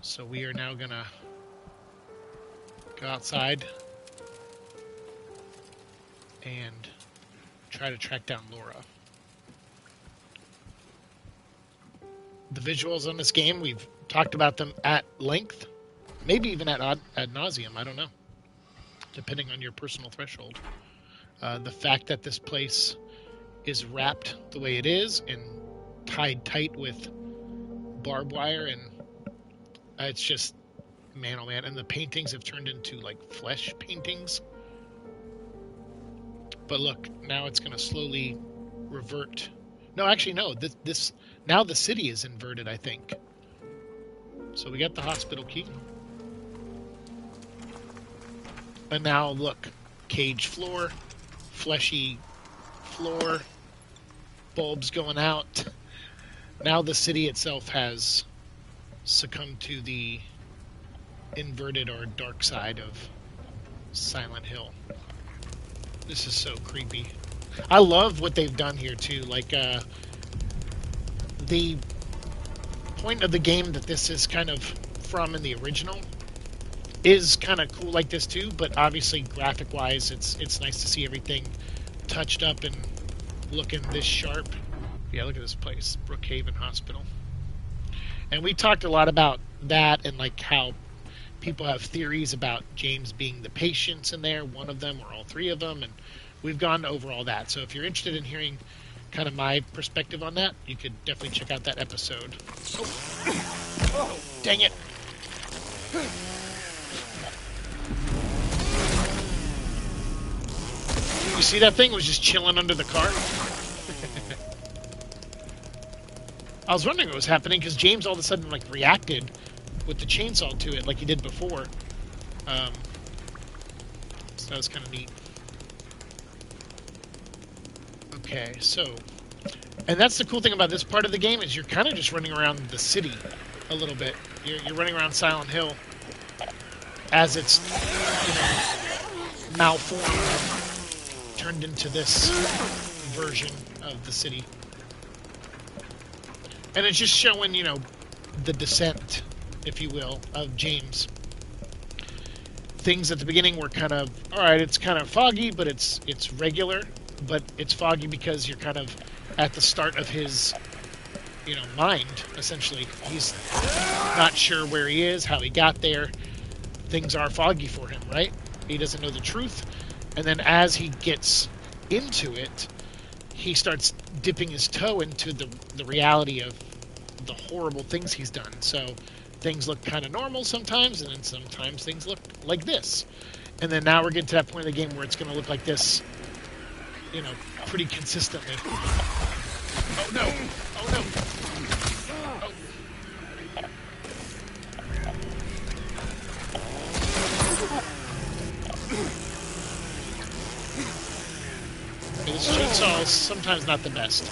So we are now gonna go outside and try to track down Laura. The visuals on this game, we've talked about them at length, maybe even ad nauseum, I don't know, depending on your personal threshold. The fact that this place is wrapped the way it is and tied tight with barbed wire, and it's just, man oh man, and the paintings have turned into like flesh paintings. But look, now it's going to slowly revert. No, actually, no. This now the city is inverted, I think. So we got the hospital key. And now, look. Cage floor. Fleshy floor. Bulbs going out. Now the city itself has succumbed to the inverted or dark side of Silent Hill. This is so creepy. I love what they've done here too. Like the point of the game that this is kind of from in the original is kind of cool like this too. But obviously, graphic-wise, it's nice to see everything touched up and looking this sharp. Yeah, look at this place, Brookhaven Hospital. And we talked a lot about that and like how people have theories about James being the patients in there, one of them or all three of them, and we've gone over all that. So if you're interested in hearing kind of my perspective on that, you could definitely check out that episode. Oh, dang it. You see that thing was just chilling under the car? I was wondering what was happening because James all of a sudden like reacted with the chainsaw to it like he did before. So that was kind of neat. Okay, so... And that's the cool thing about this part of the game is you're kind of just running around the city a little bit. You're running around Silent Hill as it's, you know, malformed, turned into this version of the city. And it's just showing, you know, the descent, if you will, of James. Things at the beginning were kind of, alright, it's kind of foggy, but it's regular. But it's foggy because you're kind of at the start of his, you know, mind, essentially. He's not sure where he is, how he got there. Things are foggy for him, right? He doesn't know the truth. And then as he gets into it, he starts dipping his toe into the reality of the horrible things he's done. So things look kind of normal sometimes, and then sometimes things look like this. And then now we're getting to that point of the game where it's going to look like this, you know, pretty consistently. Oh no! Oh no! Oh. Okay, this chainsaw is sometimes not the best.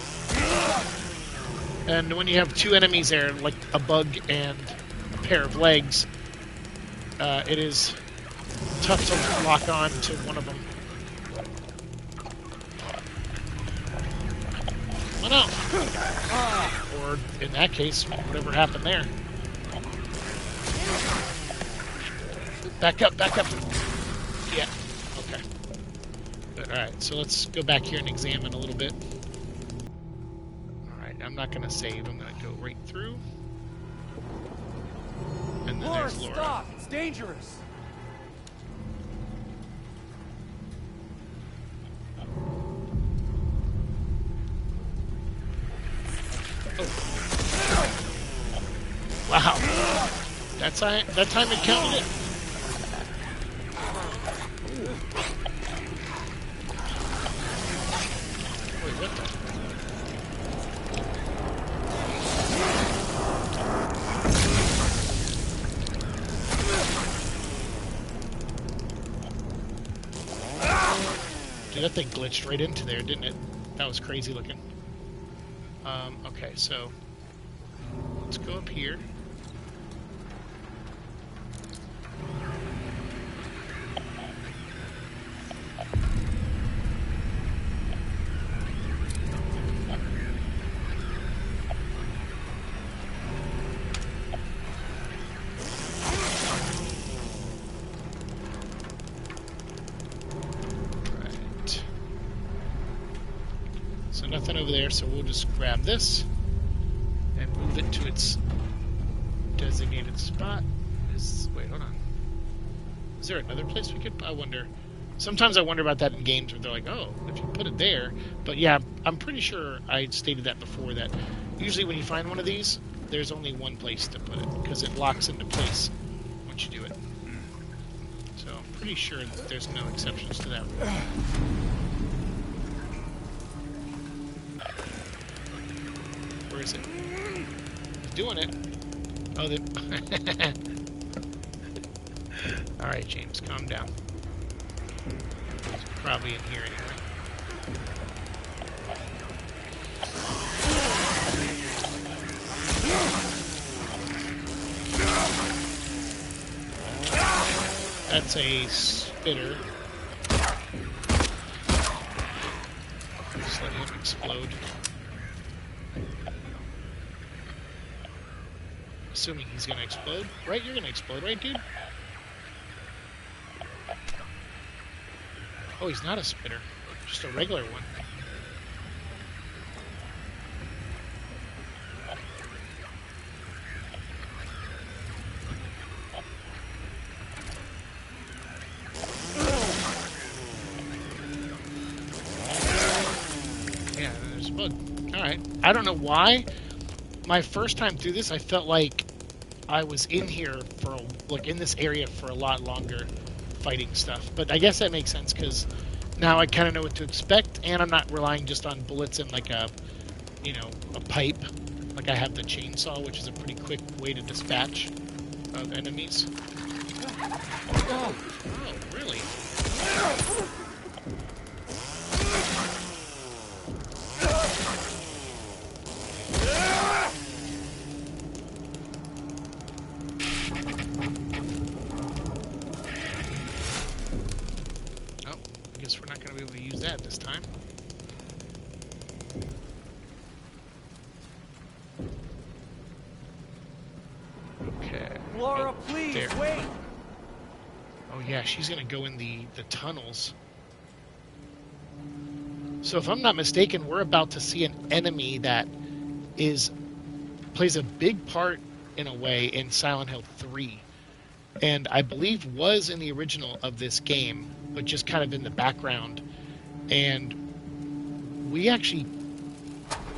And when you have two enemies there, like a bug and a pair of legs, it is tough to lock on to one of them. Come on out! Or, in that case, whatever happened there. Back up, back up. Yeah, okay. But, alright, so let's go back here and examine a little bit. Alright, I'm not going to save. I'm going to go right through. And then there's Laura. Stop! It's dangerous! Oh. Wow. That time it counted it. Wait, what the? Dude, that thing glitched right into there, didn't it? That was crazy looking. Okay, so let's go up here. nothing over there, so we'll just grab this and move it to its designated spot. Wait, hold on. Is there another place we could... I wonder... Sometimes I wonder about that in games where they're like, oh, if you put it there... But yeah, I'm pretty sure I stated that before, that usually when you find one of these, there's only one place to put it, because it locks into place once you do it. So I'm pretty sure that there's no exceptions to that rule. Where is it? He's doing it. Oh, then... Alright, James, calm down. He's probably in here anyway. That's a spitter. Just let him explode. Assuming he's gonna explode. Right? You're gonna explode, right, dude? Oh, he's not a spitter. Just a regular one. Yeah, there's a bug. Alright. I don't know why. My first time through this, I felt like I was in here for, like, in this area for a lot longer, fighting stuff. But I guess that makes sense, because now I kind of know what to expect, and I'm not relying just on bullets and, like, a pipe. Like, I have the chainsaw, which is a pretty quick way to dispatch of enemies. Oh, really? We're not going to be able to use that this time. Okay. Laura, please, there. wait! Oh yeah, she's going to go in the tunnels. So if I'm not mistaken, we're about to see an enemy that plays a big part, in a way, in Silent Hill 3. And I believe was in the original of this game, but just kind of in the background. And we actually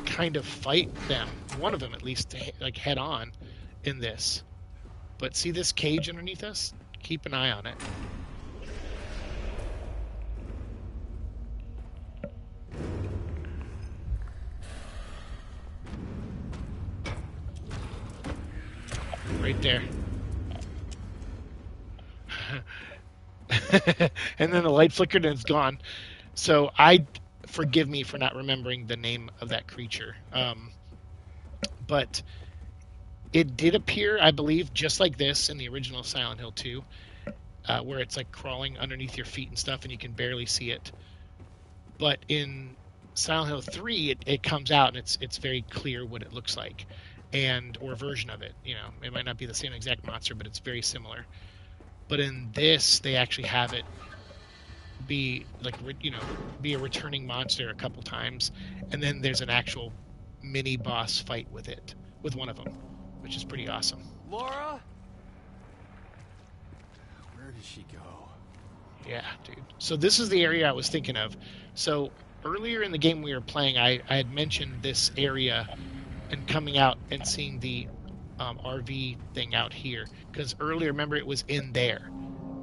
kind of fight them, one of them at least, like head on in this. But see this cage underneath us? Keep an eye on it. Right there. And then the light flickered and it's gone. So forgive me for not remembering the name of that creature. But it did appear, I believe, just like this in the original Silent Hill 2, where it's like crawling underneath your feet and stuff and you can barely see it. But in Silent Hill 3, it comes out and it's very clear what it looks like, or a version of it. It might not be the same exact monster, but it's very similar. But in this, they actually have it be be a returning monster a couple times, and then there's an actual mini boss fight with one of them, which is pretty awesome. Laura? Where did she go? Yeah, dude. So this is the area I was thinking of. So earlier in the game we were playing, I had mentioned this area and coming out and seeing the RV thing out here, because earlier, remember, it was in there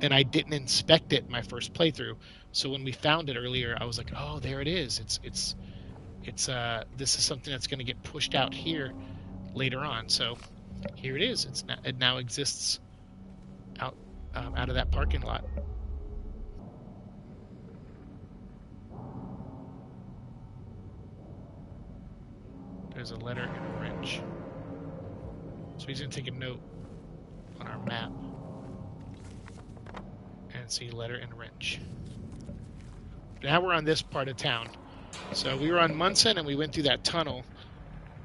and I didn't inspect it my first playthrough. So when we found it earlier, I was like, oh, there it is. It's this is something that's going to get pushed out here later on. So here it is. It now exists out of that parking lot. There's a letter and a wrench. So he's going to take a note on our map and see letter and wrench. Now we're on this part of town. So we were on Munson and we went through that tunnel.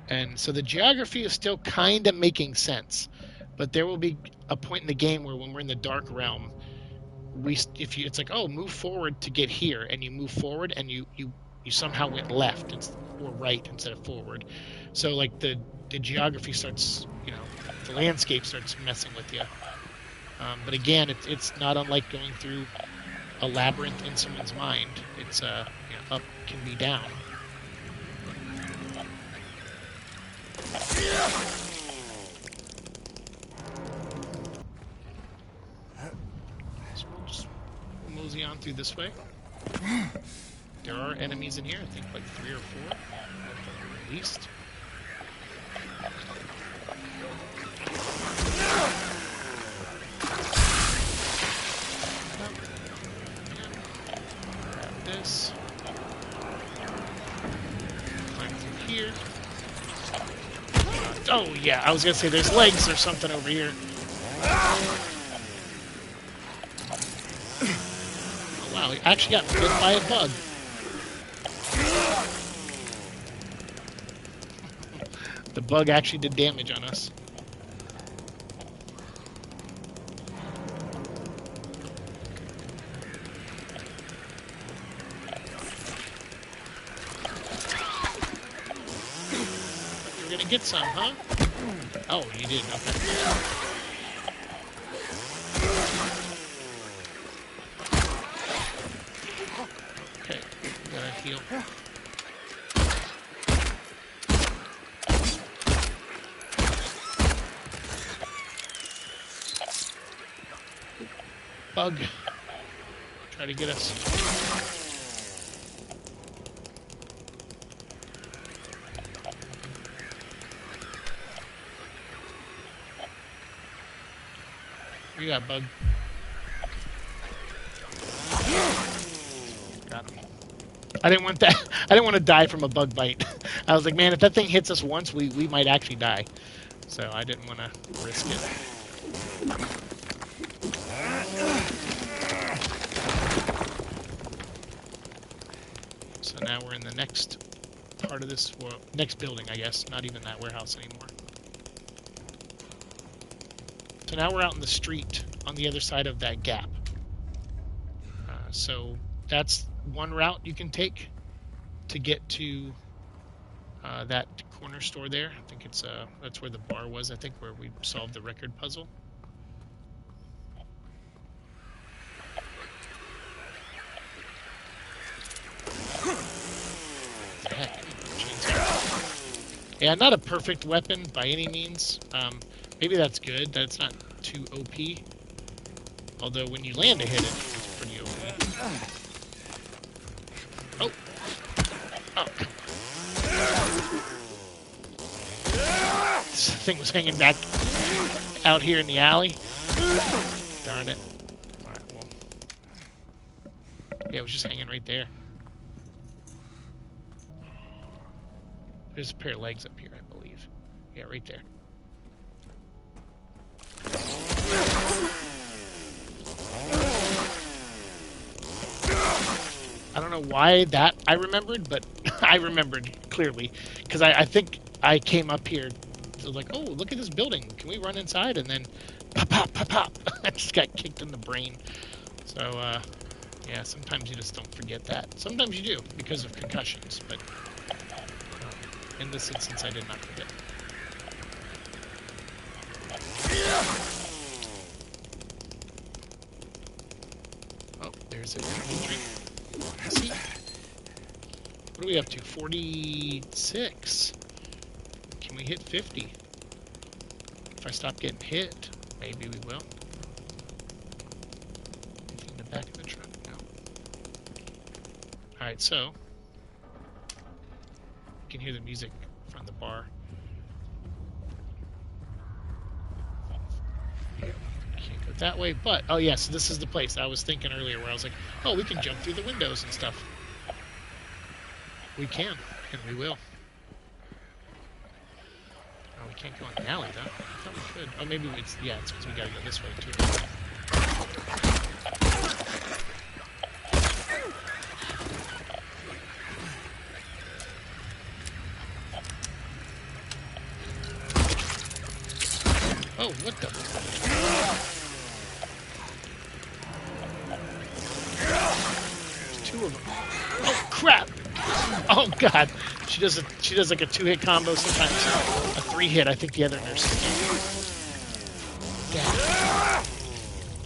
And so the geography is still kind of making sense. But there will be a point in the game where when we're in the dark realm, it's like, oh, move forward to get here. And you move forward and you you somehow went left or right instead of forward. So like the geography starts, the landscape starts messing with you. But again, it's not unlike going through a labyrinth in someone's mind. It's up can be down. So we'll just mosey on through this way. There are enemies in here, I think like 3 or 4 at least. Grab this. Climb through here. Oh yeah, I was gonna say there's legs or something over here. Oh wow, he actually got bit by a bug. The bug actually did damage on us. You're gonna get some, huh? Oh, you did. Okay. Okay, gotta heal. Bug. Try to get us. Where you got, bug? Got him. I didn't want that. I didn't want to die from a bug bite. I was like, man, if that thing hits us once, we might actually die. So I didn't want to risk it. So now we're in the next part of this, well, next building, I guess. Not even that warehouse anymore. So now we're out in the street on the other side of that gap. So that's one route you can take to get to that corner store there. I think it's that's where the bar was. I think where we solved the record puzzle. Heck, yeah, not a perfect weapon by any means. Maybe that's good. That's not too OP. Although when you land a hit, it's pretty OP. Oh. Oh. This thing was hanging back out here in the alley. Darn it. Alright, well. Yeah, it was just hanging right there. There's a pair of legs up here, I believe. Yeah, right there. I don't know why that I remembered, but I remembered clearly. Because I think I came up here, so like, oh, look at this building. Can we run inside? And then, pop, pop, pop, pop. I just got kicked in the brain. So, yeah, sometimes you just don't forget that. Sometimes you do, because of concussions, but in this instance, I did not forget. Oh, there's a drink. See? What are we up to? 46. Can we hit 50? If I stop getting hit, maybe we will. Anything in the back of the truck? No. Alright, so you can hear the music from the bar. Can't go that way, but oh yes, this is the place I was thinking earlier where I was like, oh, we can jump through the windows and stuff. We can, and we will. Oh, we can't go in the alley though. I thought we could. Oh, maybe it's because we gotta go this way too. Oh, what the? There's 2 of them. Oh, crap! Oh God, she does like a 2-hit combo sometimes, a 3-hit. I think the other nurse. Damn.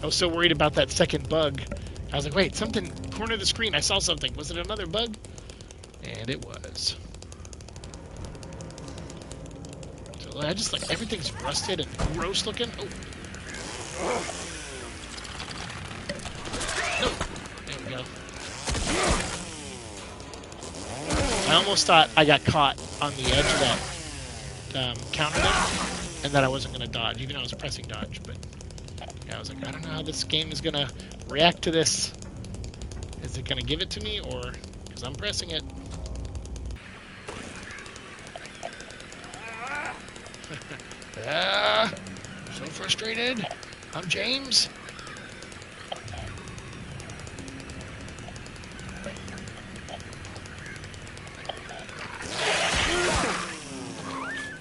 I was so worried about that second bug. I was like, wait, something corner of the screen. I saw something. Was it another bug? And it was. So I just like everything's rusted and gross looking. Oh. No. There we go. I almost thought I got caught on the edge of that counter there, and that I wasn't going to dodge, even though I was pressing dodge. But yeah, I was like, I don't know how this game is going to react to this. Is it going to give it to me, or because I'm pressing it? So frustrated. I'm James.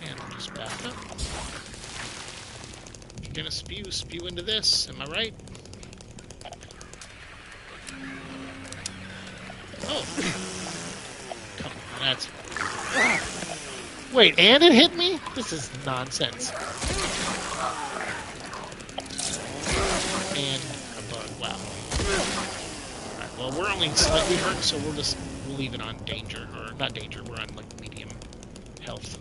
And I'll just back up. If you're gonna spew into this. Am I right? Oh. Come on, that's... Wait, and it hit me? This is nonsense. And a bug, wow. Alright, well, we're only slightly hurt, so we'll leave it on danger. Or, not danger, we're on, like, medium health.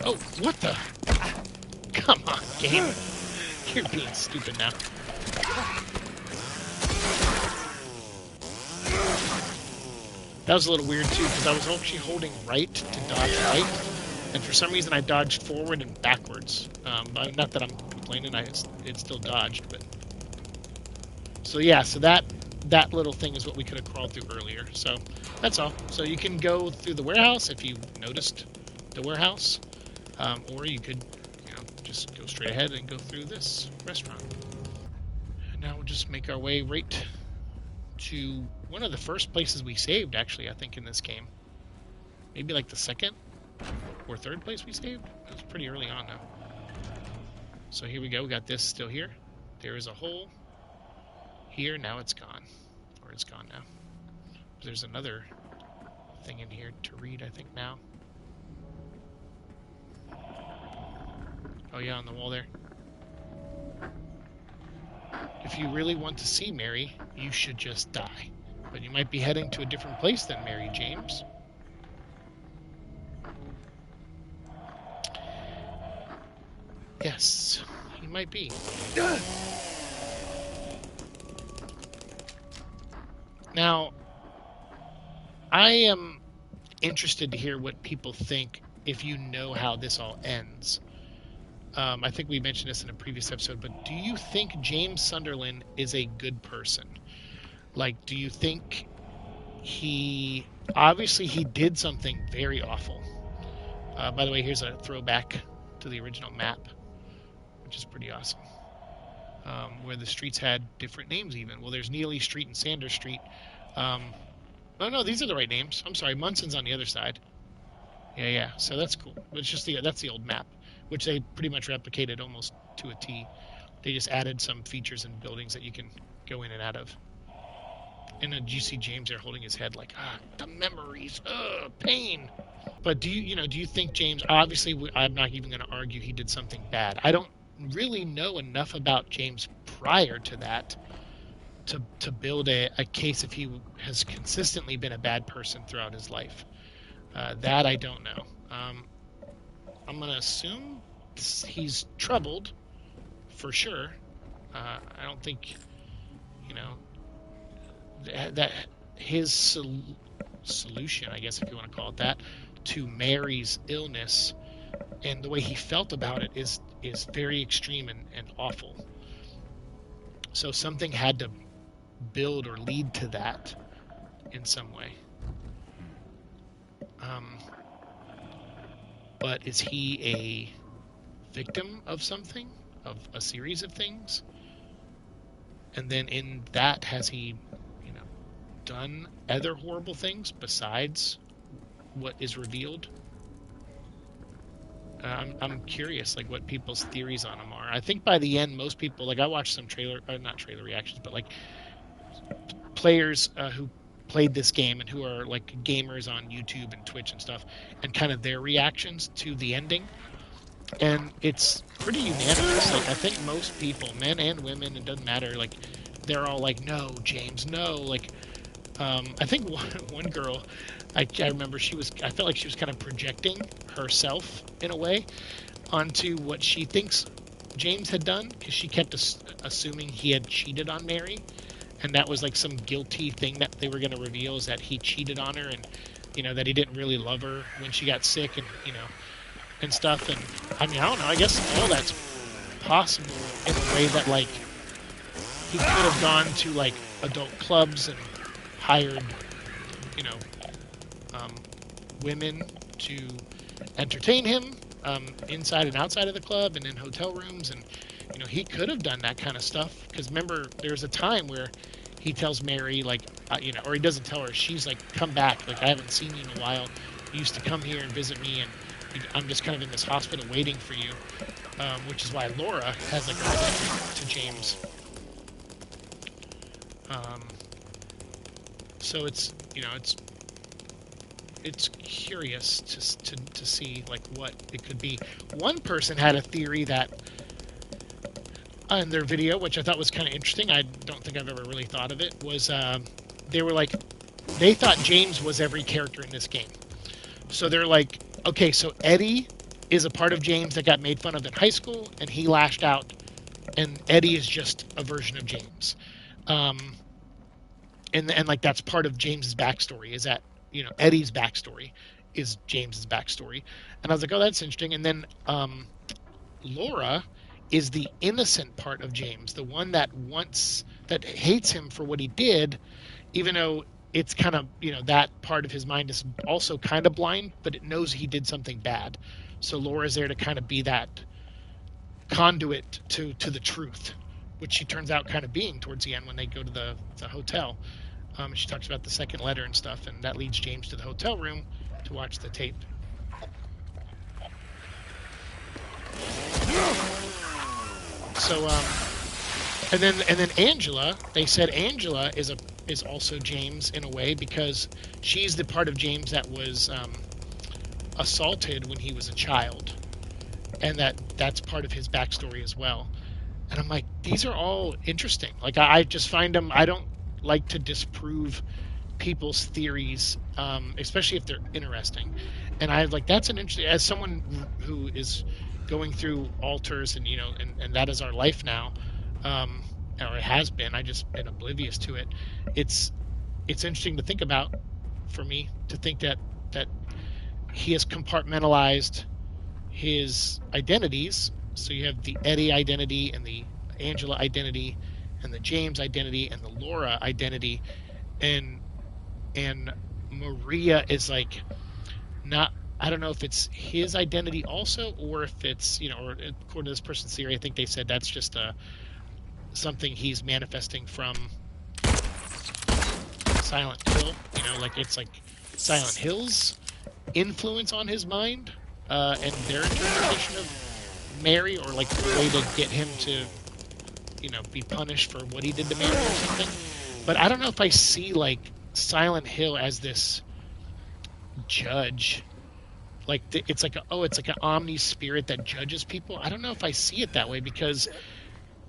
Oh, what the? Come on, game. You're being stupid now. That was a little weird, too, because I was actually holding right to dodge right, and for some reason I dodged forward and backwards. Not that I'm complaining, it still dodged, but... So yeah, so that little thing is what we could have crawled through earlier, so that's all. So you can go through the warehouse if you noticed the warehouse, or you could, just go straight ahead and go through this restaurant. And now we'll just make our way right to one of the first places we saved, actually, I think, in this game. Maybe like the second or third place we saved? It was pretty early on, though. So here we go. We got this still here. There is a hole here. Now it's gone. Or it's gone now. There's another thing in here to read, I think, now. Oh, yeah, on the wall there. If you really want to see Mary, you should just die. But you might be heading to a different place than Mary, James. Yes, you might be. Now, I am interested to hear what people think if you know how this all ends. I think we mentioned this in a previous episode, but do you think James Sunderland is a good person? Like, do you think obviously he did something very awful. By the way, here's a throwback to the original map, which is pretty awesome. Where the streets had different names even. Well, there's Neely Street and Sanders Street. No, these are the right names. I'm sorry, Munson's on the other side. Yeah, so that's cool. But it's just that's the old map, which they pretty much replicated almost to a T. They just added some features and buildings that you can go in and out of. And then you see James there holding his head like, the memories, pain. But do you think James, obviously I'm not even going to argue he did something bad. I don't really know enough about James prior to that to build a case if he has consistently been a bad person throughout his life. That I don't know. I'm going to assume he's troubled, for sure. I don't think, that his solution, I guess if you want to call it that, to Mary's illness and the way he felt about it is very extreme and awful. So something had to build or lead to that in some way. But is he a victim of something, of a series of things? And then in that, has he, done other horrible things besides what is revealed? I'm curious, like, what people's theories on him are. I think by the end, most people, like, I watched some not trailer reactions, but, like, players who played this game and who are like gamers on YouTube and Twitch and stuff, and kind of their reactions to the ending. And it's pretty unanimous. Like I think most people, men and women, it doesn't matter. Like they're all like, "No, James, no." Like I think one girl, I remember I felt like she was kind of projecting herself in a way onto what she thinks James had done, because she kept assuming he had cheated on Mary, and that was like some guilty thing that they were going to reveal, is that he cheated on her, and that he didn't really love her when she got sick, and and stuff. And I mean, I don't know. I guess all that's possible in a way that like he could have gone to like adult clubs and hired, you know, um, women to entertain him inside and outside of the club and in hotel rooms, and he could have done that kind of stuff. Because remember, there's a time where he tells Mary like, or he doesn't tell her. She's like, "Come back. Like I haven't seen you in a while. You used to come here and visit me, and I'm just kind of in this hospital waiting for you," which is why Laura has like a resentment to James. So it's it's curious to see like what it could be. One person had a theory that in their video, which I thought was kind of interesting. I don't think I've ever really thought of it. Was they were like, they thought James was every character in this game. So they're like, okay, so Eddie is a part of James that got made fun of in high school, and he lashed out, and Eddie is just a version of James. And like that's part of James's backstory, is that Eddie's backstory is James's backstory. And I was like, oh, that's interesting. And then Laura is the innocent part of James, the one that hates him for what he did, even though it's kind of that part of his mind is also kind of blind, but it knows he did something bad. So Laura's there to kind of be that conduit to the truth, which she turns out kind of being towards the end when they go to the hotel. She talks about the second letter and stuff, and that leads James to the hotel room to watch the tape. So, and then Angela, they said Angela is also James in a way, because she's the part of James that was assaulted when he was a child, and that's part of his backstory as well. And I'm like, these are all interesting. Like I just find them. I don't like to disprove people's theories, especially if they're interesting. And I like, that's an interesting, as someone who is going through altars, and and that is our life now, or it has been. I just been oblivious to it. It's interesting to think about, for me to think that he has compartmentalized his identities. So you have the Eddie identity and the Angela identity and the James identity and the Laura identity, and Maria is like not. I don't know if it's his identity also, or if it's or according to this person's theory, I think they said that's just something he's manifesting from Silent Hill. Like it's like Silent Hill's influence on his mind, and their interpretation of Mary, or like a way to get him to be punished for what he did to Mary or something. But I don't know if I see like Silent Hill as this judge, like it's like it's like an omni spirit that judges people. I don't know if I see it that way, because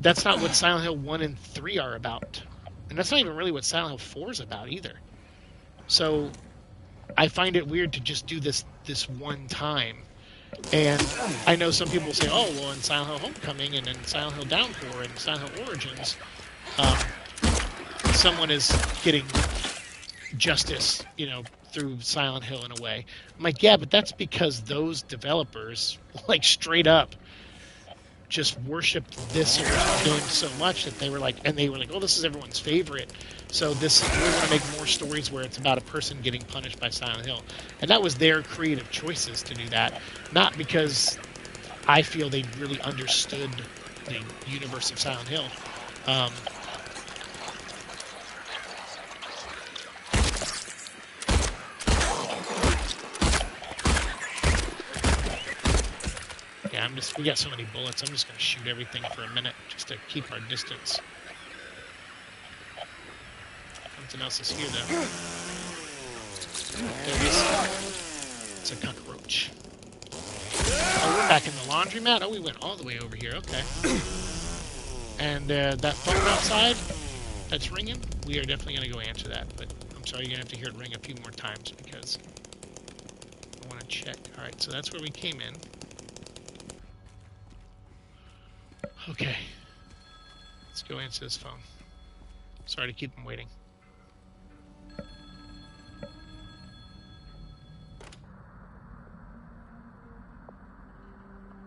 that's not what Silent Hill 1 and 3 are about, and that's not even really what Silent Hill 4 is about either. So I find it weird to just do this one time. And I know some people say, oh, well, in Silent Hill Homecoming and in Silent Hill Downpour and Silent Hill Origins, someone is getting justice, through Silent Hill in a way. I'm like, yeah, but that's because those developers, like, straight up just worshipped this game so much that they were like, oh, this is everyone's favorite. So we want to make more stories where it's about a person getting punished by Silent Hill. And that was their creative choices to do that, not because I feel they really understood the universe of Silent Hill. Yeah, we got so many bullets, I'm just going to shoot everything for a minute just to keep our distance. something else is here, though. There it is. It's a cockroach. Oh, we're back in the laundromat? Oh, we went all the way over here. Okay. And that phone outside that's ringing, we are definitely going to go answer that. But I'm sorry, you're going to have to hear it ring a few more times because I want to check. All right, so that's where we came in. Okay. Let's go answer this phone. Sorry to keep them waiting.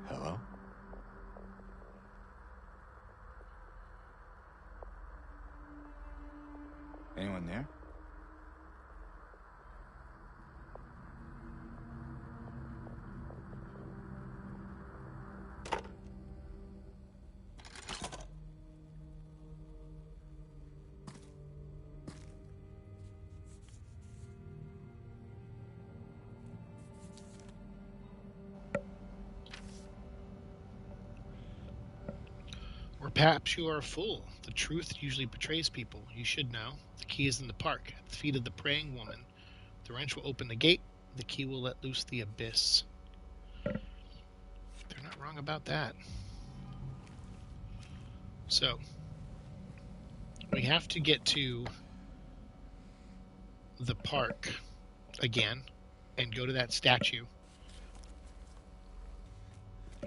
Hello? Anyone there? Or perhaps you are a fool. The truth usually betrays people. You should know. The key is in the park, at the feet of the praying woman. The wrench will open the gate. The key will let loose the abyss. They're not wrong about that. So, we have to get to the park again and go to that statue.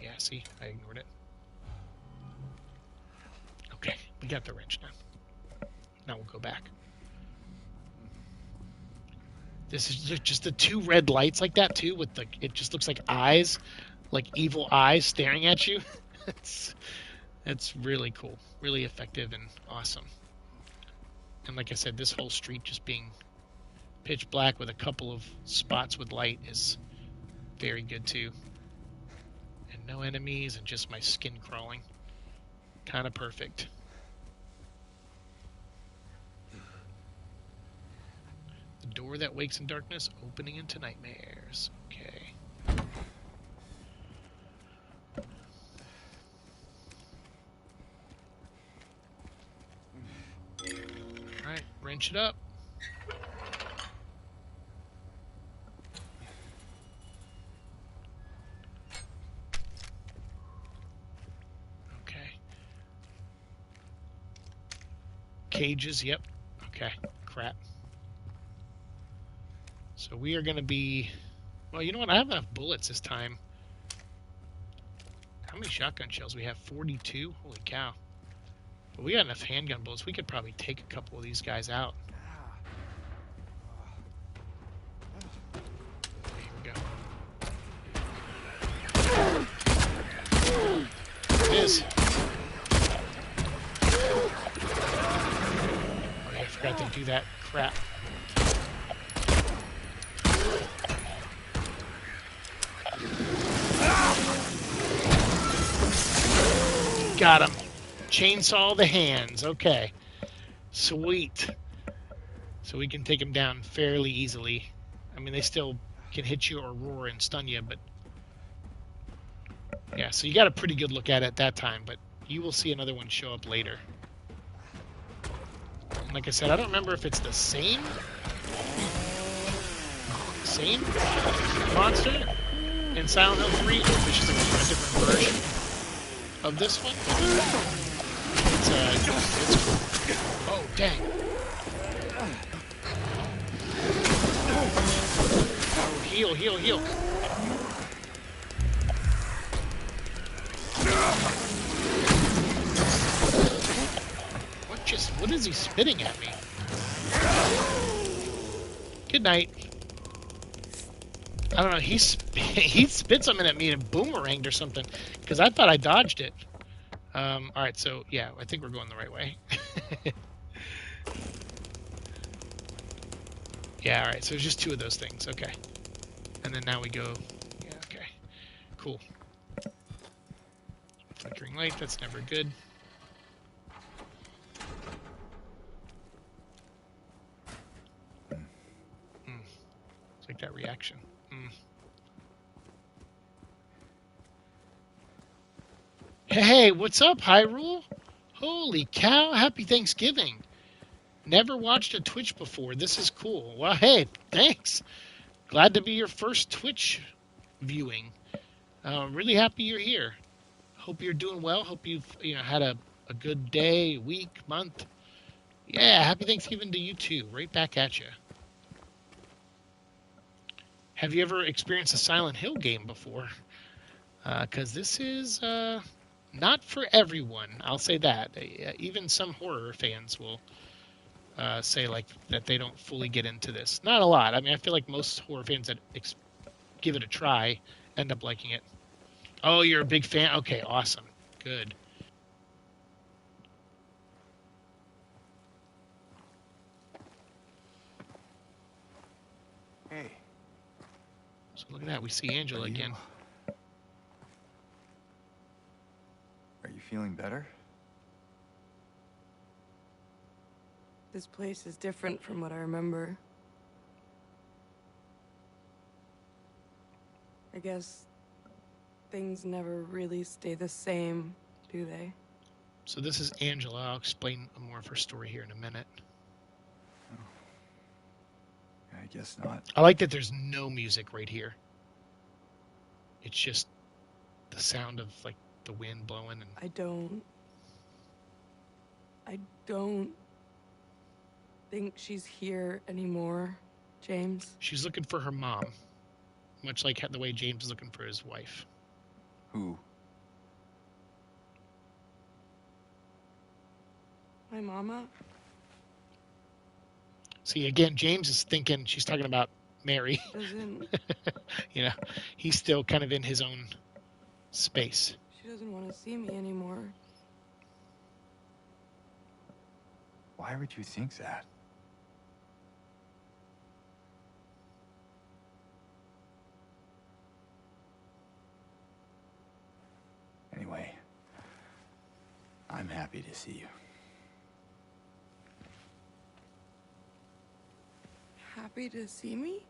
Yeah, see? I ignored it. Okay, we got the wrench now. Now we'll go back. This is just the two red lights like that too, with it just looks like eyes, like evil eyes staring at you. That's really cool, really effective and awesome. And like I said, this whole street just being pitch black with a couple of spots with light is very good too. And no enemies and just my skin crawling. Kind of perfect. The door that wakes in darkness, opening into nightmares. Okay. Alright, wrench it up. Cages, yep. Okay, crap. So we are going to be... Well, you know what? I have enough bullets this time. How many shotgun shells? We have 42? Holy cow. But we got enough handgun bullets. We could probably take a couple of these guys out. Here we go. It is. I forgot to do that crap. Got him. Chainsaw the hands. Okay. Sweet. So we can take them down fairly easily. I mean, they still can hit you or roar and stun you, but... Yeah, so you got a pretty good look at it that time, but you will see another one show up later. Like I said, I don't remember if it's the same monster in Silent Hill 3 or if it's just a different version of this one. It's cool. Oh, dang. Oh, heal, heal, heal. What is he spitting at me? Good night. I don't know. He spit something at me and it boomeranged or something because I thought I dodged it. All right, so yeah, I think we're going the right way. Yeah, all right. So there's just two of those things. Okay, and then now we go. Yeah, okay, cool. Flickering light. That's never good. Like that reaction. Hey, what's up, Hyrule? Holy cow, happy Thanksgiving. Never watched a Twitch before. This is cool. Well, hey, thanks. Glad to be your first Twitch viewing. Really happy you're here. Hope you're doing well. Hope you've had a good day, week, month. Yeah, happy Thanksgiving to you too. Right back at you. Have you ever experienced a Silent Hill game before? Because this is not for everyone. I'll say that. Even some horror fans will say like that they don't fully get into this. Not a lot. I mean, I feel like most horror fans that give it a try end up liking it. Oh, you're a big fan? Okay, awesome. Good. Hey. So look at that. We see Angela again. Are you feeling better? This place is different from what I remember. I guess things never really stay the same, do they? So this is Angela. I'll explain more of her story here in a minute. I guess not. I like that there's no music right here. It's just the sound of like the wind blowing and I don't think she's here anymore, James. she's looking for her mom, much like the way James is looking for his wife. Who? My mama? See, again, James is thinking she's talking about Mary. Doesn't... He's still kind of in his own space. She doesn't want to see me anymore. Why would you think that? Anyway, I'm happy to see you. Happy to see me?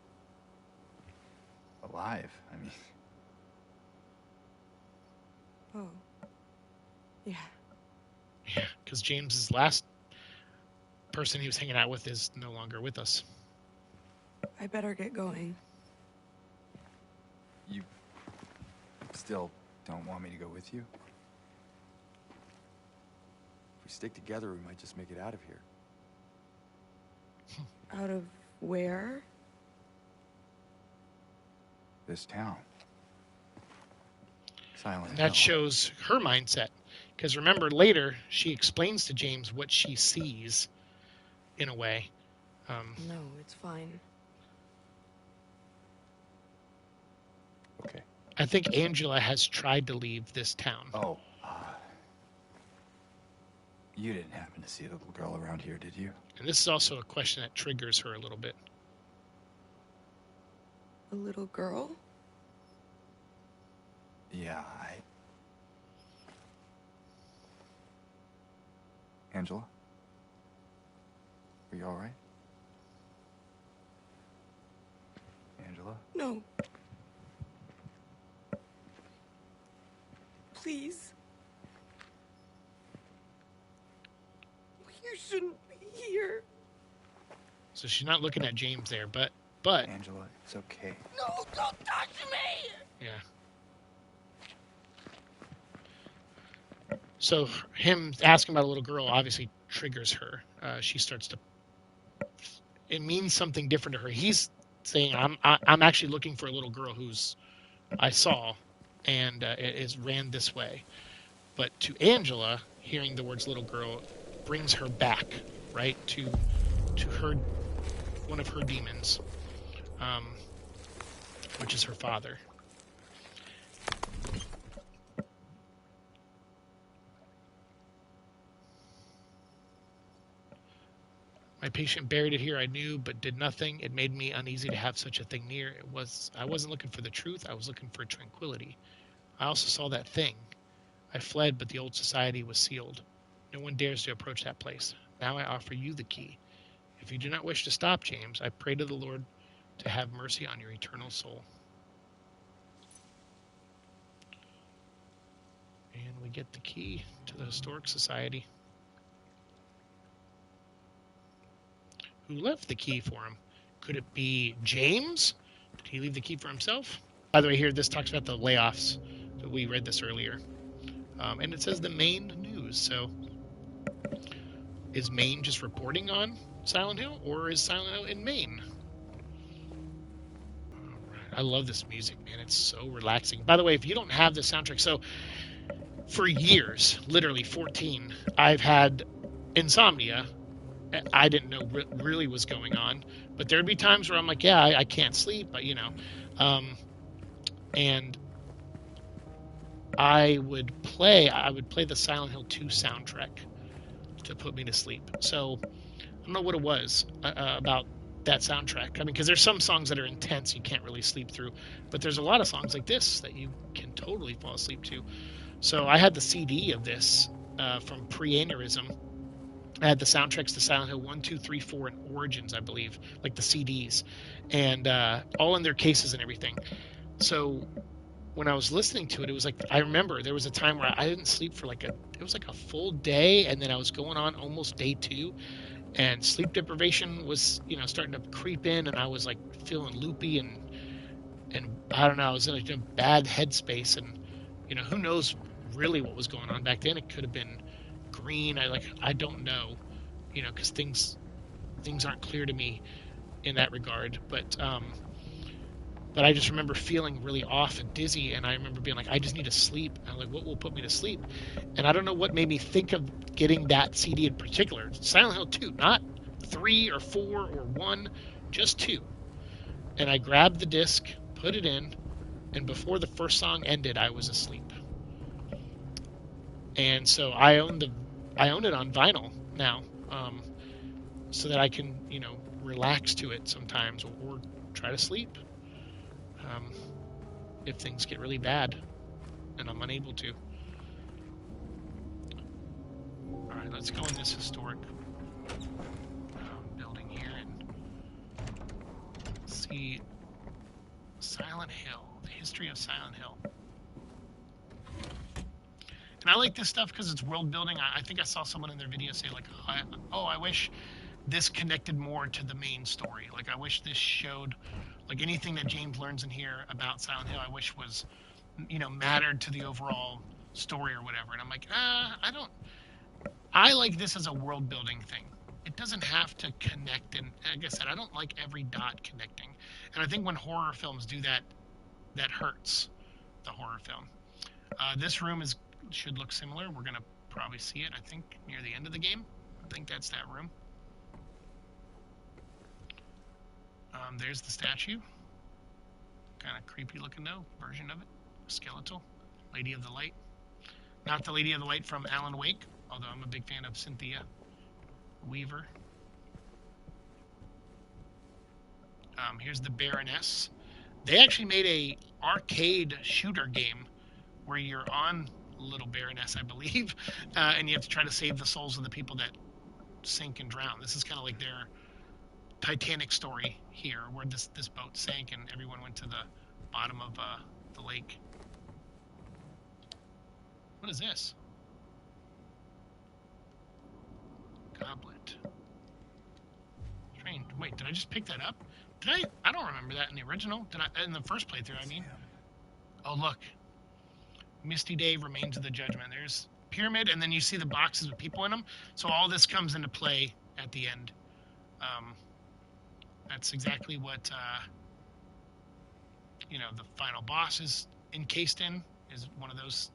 Alive, I mean. Oh. Yeah. Yeah, because James's last person he was hanging out with is no longer with us. I better get going. You still don't want me to go with you? If we stick together, we might just make it out of here. Out of where? This town. Silent That Hill. shows her mindset. Because remember, later, she explains to James what she sees, in a way. No, it's fine. Okay. I think Angela has tried to leave this town. Oh, you didn't happen to see a little girl around here, did you? And this is also a question that triggers her a little bit. A little girl? Yeah, Angela? Are you alright? Angela? No. Please. You shouldn't be here. So she's not looking at James there, but Angela, it's okay. No, don't touch me! yeah. So him asking about a little girl obviously triggers her. She starts to. It means something different to her. He's saying, "I'm actually looking for a little girl who's I saw, and is ran this way." But to Angela, hearing the words "little girl" brings her back, right, to her, one of her demons, which is her father. My patient buried it here, I knew, but did nothing. It made me uneasy to have such a thing near. I wasn't looking for the truth, I was looking for tranquility. I also saw that thing. I fled, but the old society was sealed. No one dares to approach that place. Now I offer you the key. If you do not wish to stop, James, I pray to the Lord to have mercy on your eternal soul. And we get the key to the Historic Society. who left the key for him. Could it be James? Did he leave the key for himself? By the way, here this talks about the layoffs. So we read this earlier. And it says the Maine news. So is Maine just reporting on Silent Hill, or is Silent Hill in Maine? I love this music, man. It's so relaxing. By the way, if you don't have the soundtrack, so for years, literally 14, I've had insomnia. I didn't know what really was going on, but there'd be times where I'm like, yeah, I can't sleep, but and I would play the Silent Hill 2 soundtrack to put me to sleep. So I don't know what it was about that soundtrack. I mean, because there's some songs that are intense you can't really sleep through, but there's a lot of songs like this that you can totally fall asleep to. So I had the CD of this from pre-ANEURYSM. I had the soundtracks to Silent Hill 1, 2, 3, 4, and Origins, I believe, like the CDs, and all in their cases and everything. So when I was listening to it, it was like, I remember there was a time where I didn't sleep for it was like a full day, and then I was going on almost day 2, and sleep deprivation was, starting to creep in, and I was like feeling loopy, and I don't know, I was in a bad headspace, and who knows really what was going on back then. It could have been green. I don't know, because things aren't clear to me in that regard. But I just remember feeling really off and dizzy, and I remember being like, I just need to sleep. And I'm like, what will put me to sleep? And I don't know what made me think of getting that CD in particular. Silent Hill 2, not 3 or 4 or 1, just 2. And I grabbed the disc, put it in, and before the first song ended, I was asleep. And so I own it on vinyl now, so that I can relax to it sometimes, or try to sleep if things get really bad and I'm unable to. All right, let's go in this historic building here and see Silent Hill, the history of Silent Hill. And I like this stuff because it's world building. I think I saw someone in their video say like, I wish this connected more to the main story. Like, I wish this showed, like, anything that James learns in here about Silent Hill, I wish was, mattered to the overall story or whatever. And I'm like, I like this as a world building thing. It doesn't have to connect. And like I said, I don't like every dot connecting. And I think when horror films do that, that hurts the horror film. This room should look similar. We're going to probably see it, I think, near the end of the game. I think that's that room. There's the statue. Kind of creepy looking, though, version of it. Skeletal. Lady of the Light. Not the Lady of the Light from Alan Wake, although I'm a big fan of Cynthia Weaver. Here's the Baroness. They actually made a arcade shooter game where you're on Little Baroness, I believe, and you have to try to save the souls of the people that sink and drown. This is kind of like their Titanic story here, where this boat sank and everyone went to the bottom of the lake. What is this? Goblet. Strange. Wait, did I just pick that up? Did I don't remember that in the original. Did I? In the first playthrough, I mean. Oh, look. Misty Day, Remains of the Judgment. There's Pyramid, and then you see the boxes with people in them. So all this comes into play at the end. That's exactly what the final boss is encased in, is one of those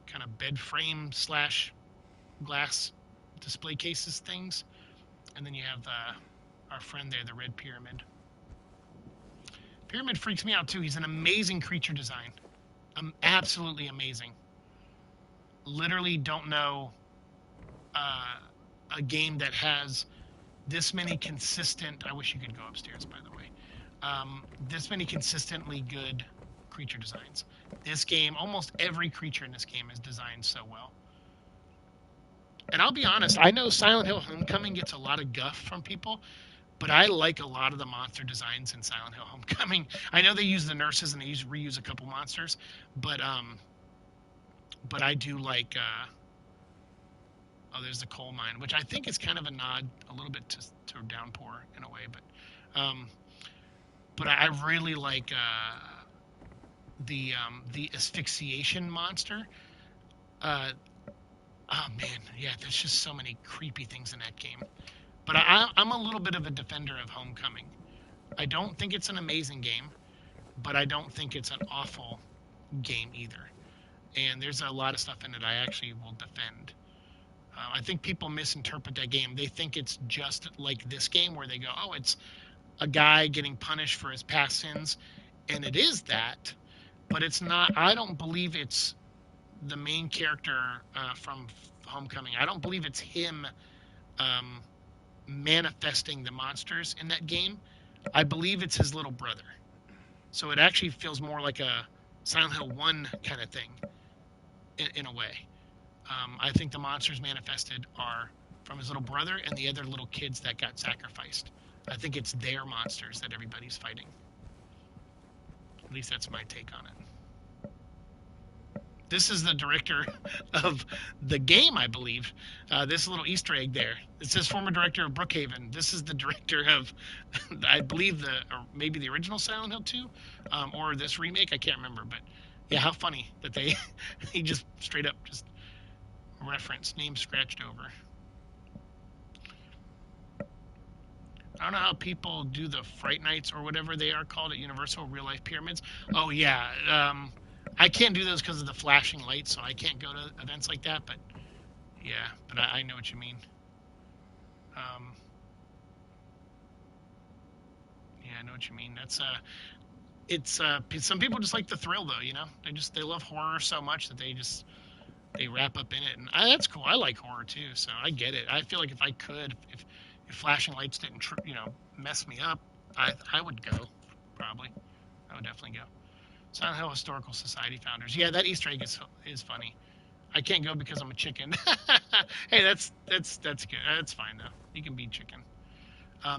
kind of bed frame / glass display cases things. And then you have our friend there, the Red Pyramid. Pyramid freaks me out too. He's an amazing creature design. Absolutely amazing. Literally don't know a game that has this many consistent, I wish you could go upstairs, by the way, this many consistently good creature designs. This game, almost every creature in this game is designed so well. And I'll be honest, I know Silent Hill Homecoming gets a lot of guff from people, but I like a lot of the monster designs in Silent Hill Homecoming. I know they use the nurses and they reuse a couple monsters, but I do like Oh, there's the coal mine, which I think is kind of a nod a little bit to Downpour in a way, but I really like the asphyxiation monster. Uh, oh man, yeah, there's just so many creepy things in that game. But I'm a little bit of a defender of Homecoming. I don't think it's an amazing game, but I don't think it's an awful game either. And there's a lot of stuff in it I actually will defend. I think people misinterpret that game. They think it's just like this game where they go, oh, it's a guy getting punished for his past sins. And it is that, but it's not. I don't believe it's the main character from Homecoming. I don't believe it's him um, manifesting the monsters in that game. I believe it's his little brother. So it actually feels more like a Silent Hill 1 kind of thing in a way. I think the monsters manifested are from his little brother and the other little kids that got sacrificed. I think it's their monsters that everybody's fighting. At least that's my take on it. This is the director of the game, I believe. This little Easter egg there. It says former director of Brookhaven. This is the director of, I believe, or maybe the original Silent Hill 2, or this remake. I can't remember, but yeah, how funny that he just straight up just reference, name scratched over. I don't know how people do the Fright Nights or whatever they are called at Universal, real life pyramids. Oh yeah, I can't do those because of the flashing lights, so I can't go to events like that. But yeah, but I know what you mean. Yeah, I know what you mean. It's some people just like the thrill though, you know. They love horror so much that they wrap up in it, and that's cool. I like horror too, so I get it. I feel like if I could, if flashing lights didn't mess me up, I would go, probably. I would definitely go. Silent Hill Historical Society founders. Yeah, that Easter egg is funny. I can't go because I'm a chicken. Hey, that's good. That's fine though. You can be chicken.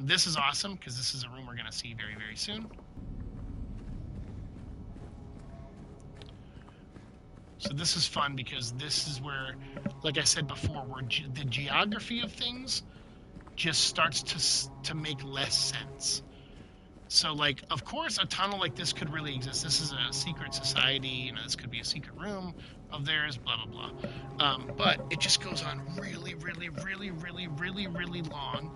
This is awesome because this is a room we're gonna see very, very soon. So this is fun because this is where, like I said before, where the geography of things just starts to make less sense. So, like, of course, a tunnel like this could really exist. This is a secret society. You know, this could be a secret room of theirs, blah, blah, blah. But it just goes on really, really, really, really, really, really long.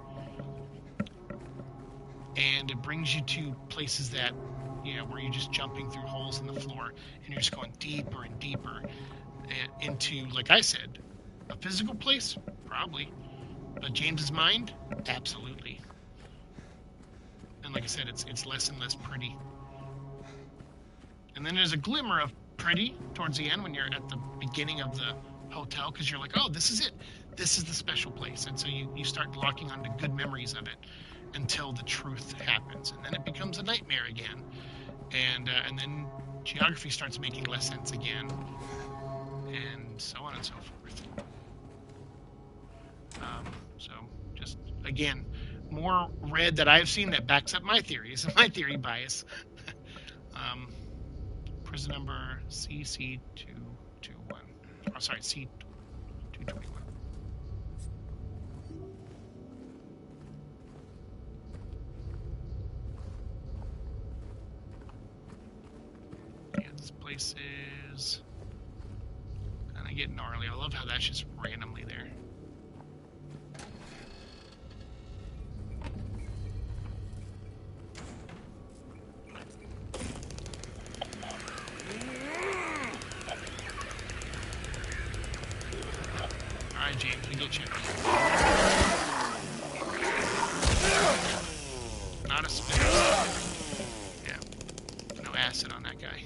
And it brings you to places that, you know, where you're just jumping through holes in the floor. And you're just going deeper and deeper into, like I said, a physical place? Probably. But James's mind? Absolutely. And like I said, it's less and less pretty. And then there's a glimmer of pretty towards the end when you're at the beginning of the hotel, because you're like, oh, this is it. This is the special place. And so you start locking onto good memories of it until the truth happens. And then it becomes a nightmare again. And then geography starts making less sense again. And so on and so forth. So just, again, more red that I've seen that backs up my theories, my theory bias. Prison number CC221. Oh, sorry, C221. Yeah, this place is kind of getting gnarly. I love how that's just randomly there. Alright, James, we get you. Not a spitter. Yeah. No acid on that guy.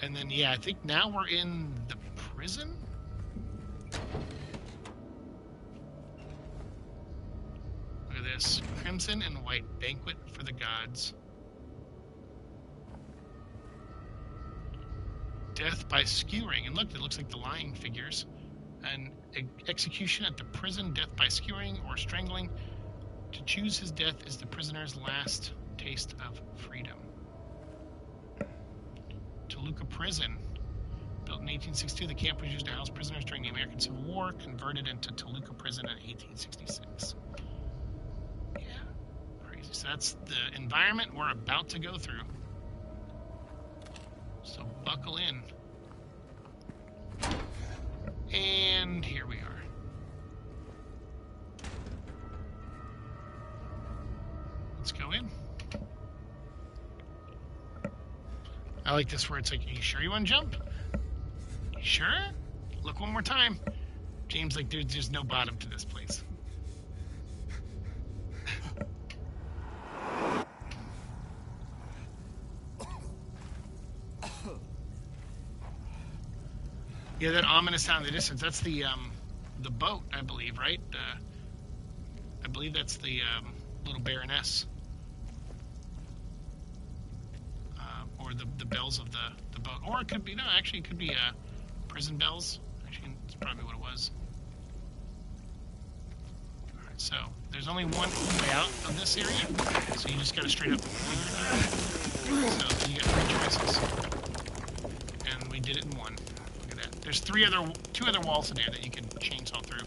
And then, yeah, I think now we're in the prison? Look at this. Crimson and white banquet for the gods. Death by skewering. And look, it looks like the lying figures. And execution at the prison, death by skewering or strangling. To choose his death is the prisoner's last taste of freedom. Toluca Prison. Built in 1862, the camp was used to house prisoners during the American Civil War, converted into Toluca Prison in 1866. Yeah, crazy. So that's the environment we're about to go through. So buckle in. And here we are. Let's go in. I like this where it's like, are you sure you want to jump? You sure? Look one more time. James, like, there's no bottom to this place. Yeah, that ominous sound in the distance, that's the boat, I believe, right? I believe that's the little Baroness. Or the bells of the boat. Or it could be, no, actually, it could be prison bells. Actually, it's probably what it was. Alright, so there's only one way out of this area, so you just gotta straight up leave your door. So you got 3 choices. And we did it in one. Look at that. There's 2 other walls in there that you can chainsaw through,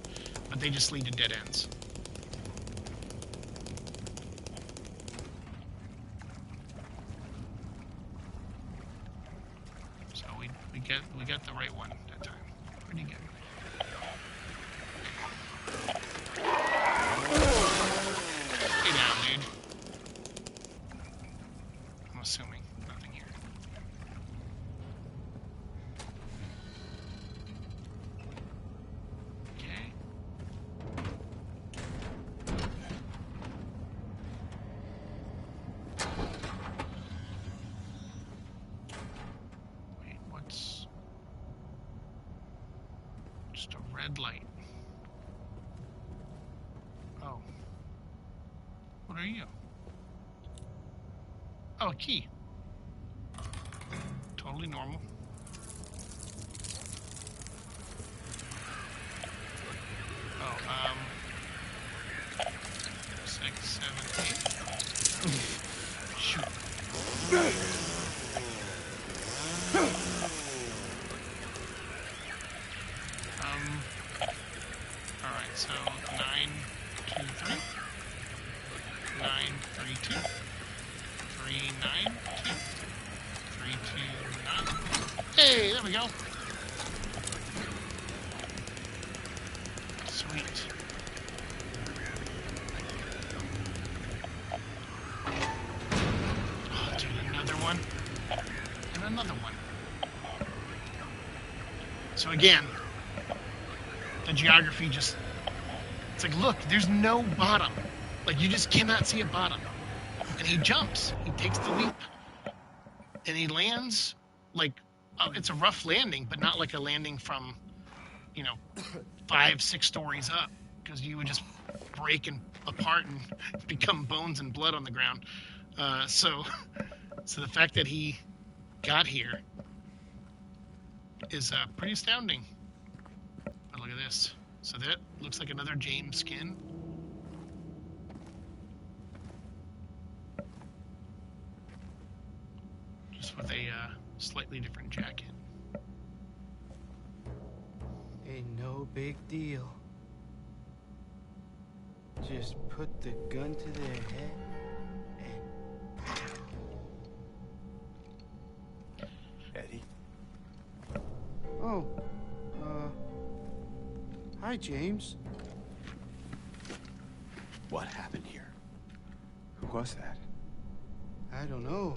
but they just lead to dead ends. We got the right one that time. Pretty good. Get down, dude. I'm assuming nothing here. Okay. Wait, what's... Just a red light. Oh. What are you? Oh, a key. Totally normal. Oh, 6, 7, 8. Shoot. Alright, so 9, 2, 3. 9, 3, 2. 3, 9, 2. 3, 2, 9. Hey, there we go. Sweet. Oh, dude, another one. And another one. So again, the geography just... It's like, look, there's no bottom. Like, you just cannot see a bottom. And he jumps. He takes the leap. And he lands, like, it's a rough landing, but not like a landing from, 5, 6 stories up. Because you would just break apart and become bones and blood on the ground. So the fact that he got here is pretty astounding. But look at this. So that looks like another James skin. Just with a slightly different jacket. Ain't no big deal. Just put the gun to their head and pow. Eddie? Oh, hi, James. What happened here? Who was that? I don't know.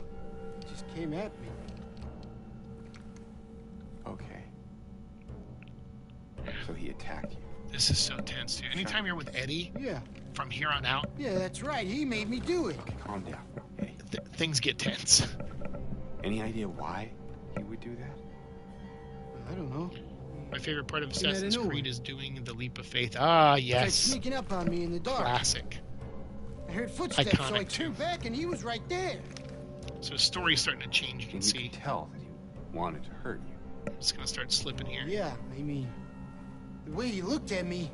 It just came at me. Okay. So he attacked you? This is so tense, too. Anytime you're with Eddie, Yeah. from here on out, Yeah, that's right. He made me do it. Okay, calm down. Eddie, things get tense. any idea why he would do that? I don't know. My favorite part of Came out of Assassin's nowhere. Creed is doing the leap of faith. Ah, It's like yes. sneaking up on me in the dark. Classic. I heard footsteps, so I Iconic, too. turned back and he was right there. So his story's starting to change, you can And you see. could tell that he wanted to hurt you. It's going to start slipping here. Yeah, I mean, the way he looked at me,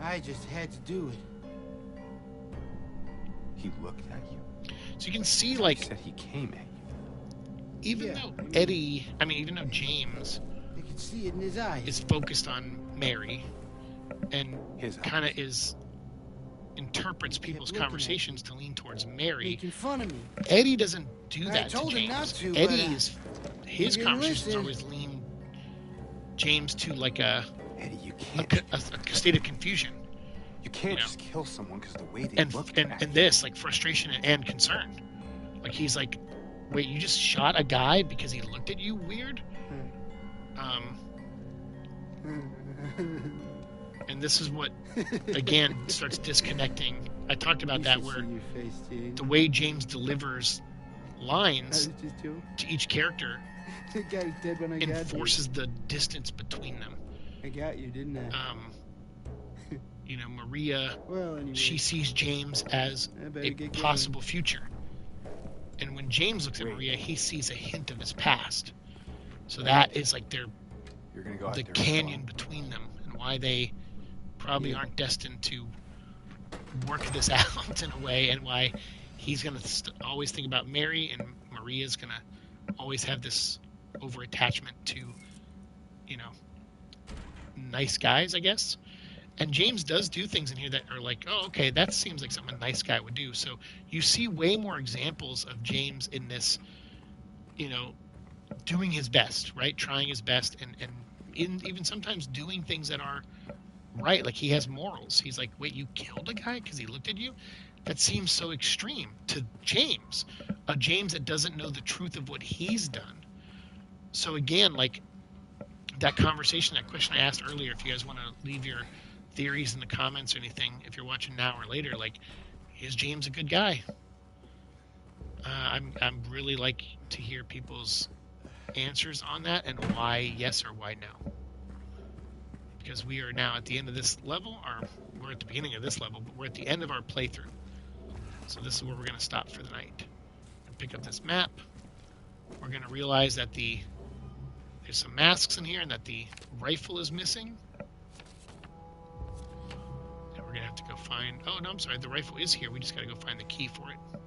I just had to do it. He looked at you. So you can see, He like, said he came at you. even Yeah, though I mean- Eddie, I mean, even though James I could see it in his eyes. is focused on Mary and His kind of eyes. interprets people's looking at conversations to lean towards Mary, Making fun of me. Eddie doesn't do I that to told him James. not to, Eddie but, is he his didn't conversations listen. always lean James to like a Eddie, you a, can't. a state of confusion, You can't you know. just kill someone because the way they and look and at and you. this like frustration and concern. Like he's like, wait, you just shot a guy because he looked at you weird? And this is what again starts disconnecting. I talked about that where your face, James. the way James delivers lines just joking. to each character The guy's dead when I enforces the distance between them. I got you, didn't I? You know, Maria, Well, anyway. she sees James as I better a get going. possible future. And when James looks at Wait. Maria, he sees a hint of his past. So that is like You're gonna go out the there canyon alone. between them, and why they probably Yeah. aren't destined to work this out in a way, and why he's going to always think about Mary, and Maria's going to always have this over attachment to, you know, nice guys, I guess. And James does do things in here that are like, oh, okay, that seems like something a nice guy would do. So you see way more examples of James in this, you know, doing his best, right? Trying his best, and even sometimes doing things that are right. Like he has morals. He's like, wait, you killed a guy because he looked at you? That seems so extreme to James, a James that doesn't know the truth of what he's done. So again, like that conversation, that question I asked earlier, if you guys want to leave your theories in the comments or anything, if you're watching now or later, like, is James a good guy? I'm really like to hear people's answers on that and why yes or why no. Because we are now at the end of this level, or we're at the beginning of this level, but we're at the end of our playthrough. So this is where we're going to stop for the night. And pick up this map. We're going to realize that there's some masks in here and that the rifle is missing. And we're going to have to go find... Oh, no, I'm sorry. The rifle is here. We just got to go find the key for it.